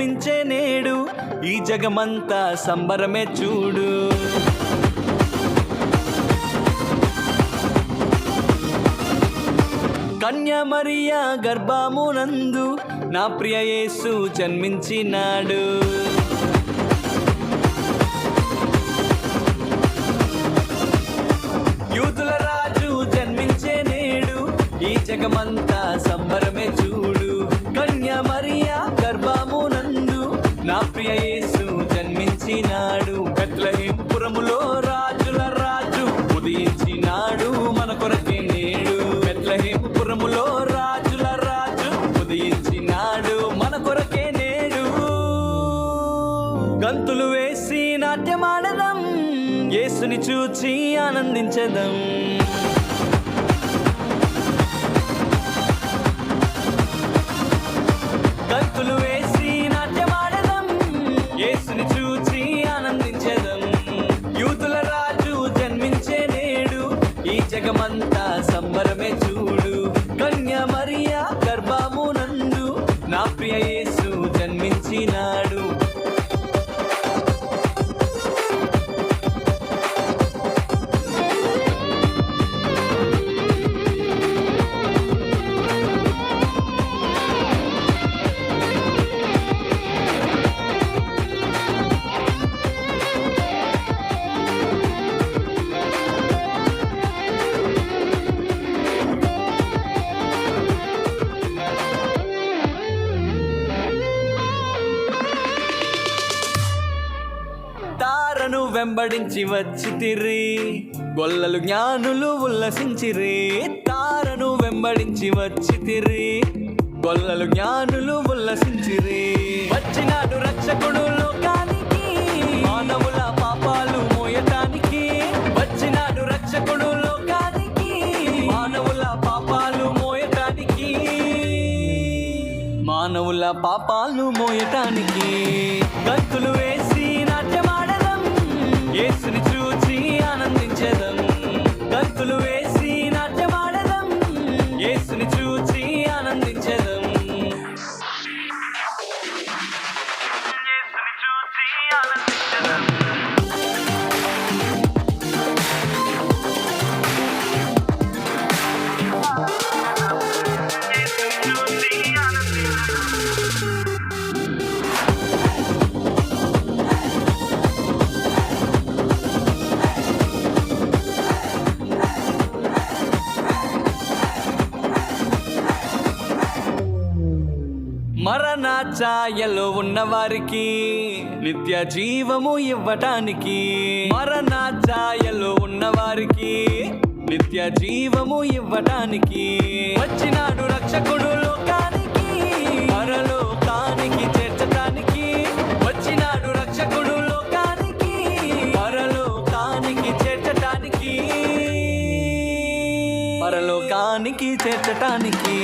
జన్మించే నేడు, ఈ జగమంతా సంబరమే చూడు. కన్యా మరియా గర్భమునందు నా ప్రియ యేసు జన్మించినాడు. యూదుల రాజు జన్మించే నేడు, ఈ జగమంతా సంబరమే చూడు. కన్యా మరియా గర్భమునందు నా ప్రియ యేసు జన్మించినాడు. బెత్లెహేము పురములో రాజుల రాజు ఉదయించినాడు మన కొరకే నేడు. బెత్లెహేము పురములో రాజుల రాజు ఉదయించినాడు మన కొరకే నేడు. గంతులు వేసి నాట్యమాడదాం, యేసుని చూచి ఆనందించదాం. గంతులు వేసి నాట్యమాడదాం, యేసుని చూచి ఆనందించదాం. యూదుల రాజు జన్మించే నేడు, ఈ జగమంతా సంబరమే చూడు. కన్యా మరియా గర్భమునందు నా ప్రియ యేసు జన్మించినాడు. తారను వెంబడించి వచ్చితిరి, గొల్లలు జ్ఞానులు ఉల్లసించిరి. తారను వెంబడించి వచ్చితిరి, గొల్లలు జ్ఞానులు ఉల్లసించిరి. వచ్చినాడు రక్షకుడు లోకానికి, మానవుల పాపాలు మోయటానికి. వచ్చినాడు రక్షకుడు లోకానికి, మానవుల పాపాలు మోయటానికి. మానవుల పాపాలు మోయటానికి. గంతులు వేసి నాట్యమాడదాం, యేసుని చూచి ఆనందించదాం. గంతులు వేసి నాట్యమాడదాం, యేసుని చూచి ఆనందించదాం. యేసుని చూచి ఆనందించదాం. మరణ ఛాయలో ఉన్నవారికి నిత్య జీవము ఇవ్వటానికి. మరణ ఛాయలో ఉన్నవారికి నిత్య జీవము ఇవ్వటానికి. వచ్చినాడు రక్షకుడు లోకానికి, పరలోకానికి చేర్చటానికి. వచ్చినాడు రక్షకుడు లోకానికి, పరలోకానికి చేర్చటానికి. పరలోకానికి చేర్చటానికి.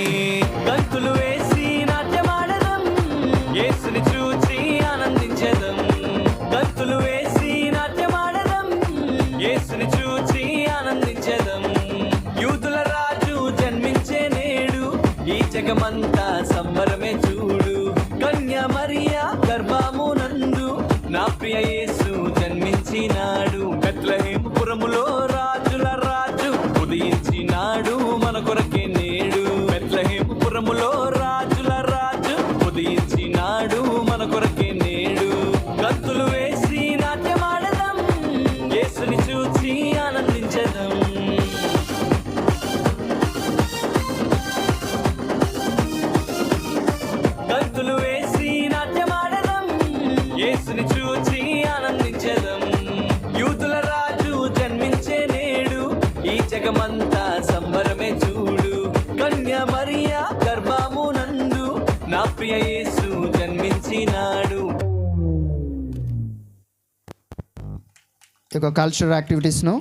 గంతులు వేసి నాట్యమాడదాం, యేసుని చూచి ఆనందించదాం. గంతులు వేసి నాట్యమాడదాం, యేసుని చూచి ఆనందించదాం. యూదుల రాజు జన్మించే నేడు, ఈ జగమంతా సంబరమే చూడు. కన్యా మరియా గర్భమునందు నా ప్రియ యేసు జన్మించినాడు. బెత్లెహేము పురములో రాజుల రాజు ఉదయించినాడు మన కొరకే నేడు. బెత్లెహేము పురములో రాజుల రాజు ఉదయించినాడు మన కొరకే నేడు. గంతులు వేసి నాట్యమాడదాం, యేసుని చూచి ఆనందించదాం. గంతులు వేసి నాట్యమాడదాం, యేసుని చూచి ఆనందించదాం. యూదుల రాజు జన్మించే నేడు, ఈ జగమంతా సంబరమే చూడు. కన్యా మరియా గర్భమునందు నా ప్రియ యేసు జన్మించినాడు. ఈ యొక్క కల్చరల్ యాక్టివిటీస్ను